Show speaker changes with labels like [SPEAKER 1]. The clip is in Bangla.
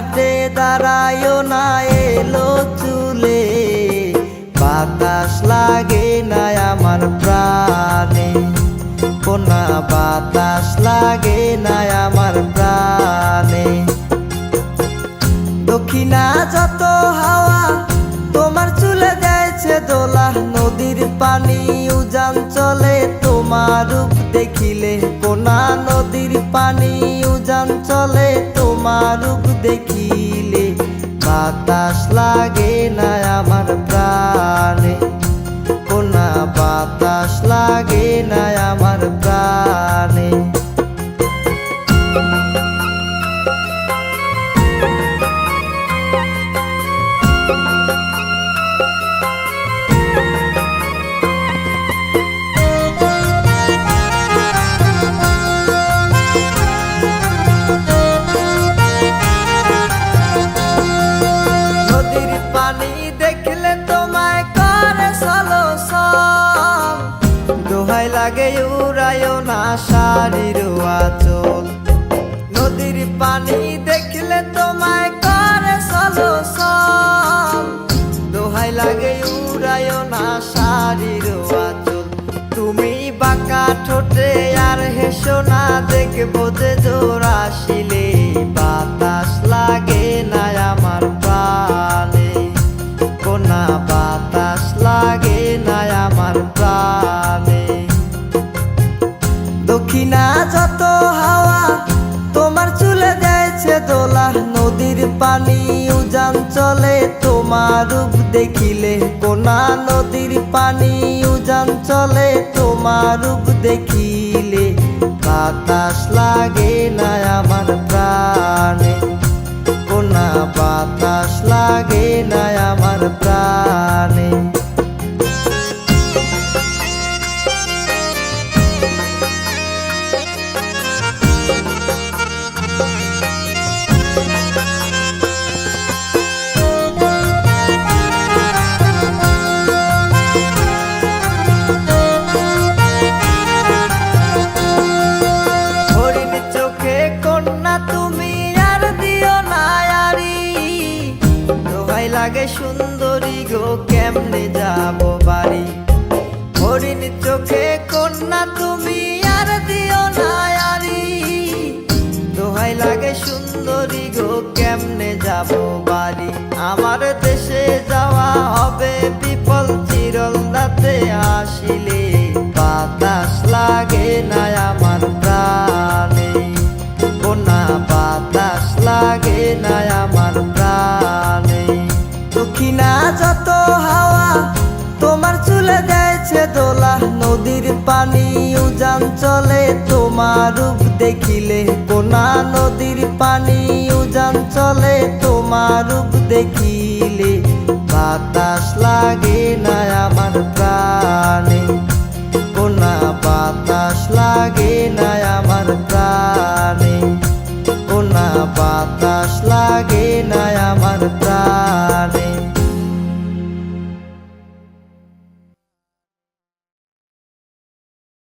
[SPEAKER 1] ঘাটে দাঁড়ায়ও না এলো চুলে, বাতাস লাগে না আমার প্রাণে, কোনা বাতাস লাগে না আমার প্রাণে। দক্ষিণা যত হাওয়া তোমার চুলে দেয়ছে দোলা, নদীর পানি উজান চলে তোমার রূপ দেখিলে, কোনা নদীর পানি উজান চলে তোমার রূপ দেখিলে, বাতাস লাগে না আমার প্রাণে, কোনা বাতাস লাগে না আমার প্রাণে। দোহাই লাগে উড়ায়ও না শাড়ির আঁচল, নদীর পানি দেখলে তোমায় করে ছলছল, দোহাই লাগে উড়ায়ও না শাড়ির আঁচল। তুমি বাঁকা ঠোঁটে আর হেসো না, দেখবো যে জোর আসিলে, বাতাস লাগে না আমার প্রাণে, কোনা বাতাস লাগে না আমার প্রাণে। দক্ষিণা যত হাওয়া তোমার চুলে দেয়ছে দোলা, নদীর পানি উজান চলে তোমার রূপ দেখিলে, কোনা নদীর পানি উজান চলে তোমার রূপ দেখিলে, বাতাস লাগে না আমার প্রাণে, কোনা বাতাস লাগে না আমার প্রাণে। লাগে সুন্দরী গো কেমনে যাব বাড়ি, হরিণ চোখে কন্যা তুমি আর দিও না আরি, দোহাই লাগে সুন্দরী গো কেমনে যাব বাড়ি। আমার দেশে যাওয়া হবে বিপল চিরল রাতে আসিলে, বাতাস লাগে না আমার প্রাণে, কোনা বাতাস লাগে না আমার প্রাণে। দক্ষিণা যত হাওয়া তোমার চুলে দেয়ছে দোলা, নদীর পানি উজান চলে তোমার রূপ দেখিলে, কোনা নদীর পানি উজান চলে তোমার রূপ দেখিলে, বাতাস লাগে না আমার প্রাণে, কোনা বাতাস লাগে না আমার প্রাণে, কোনা বাতাস লাগে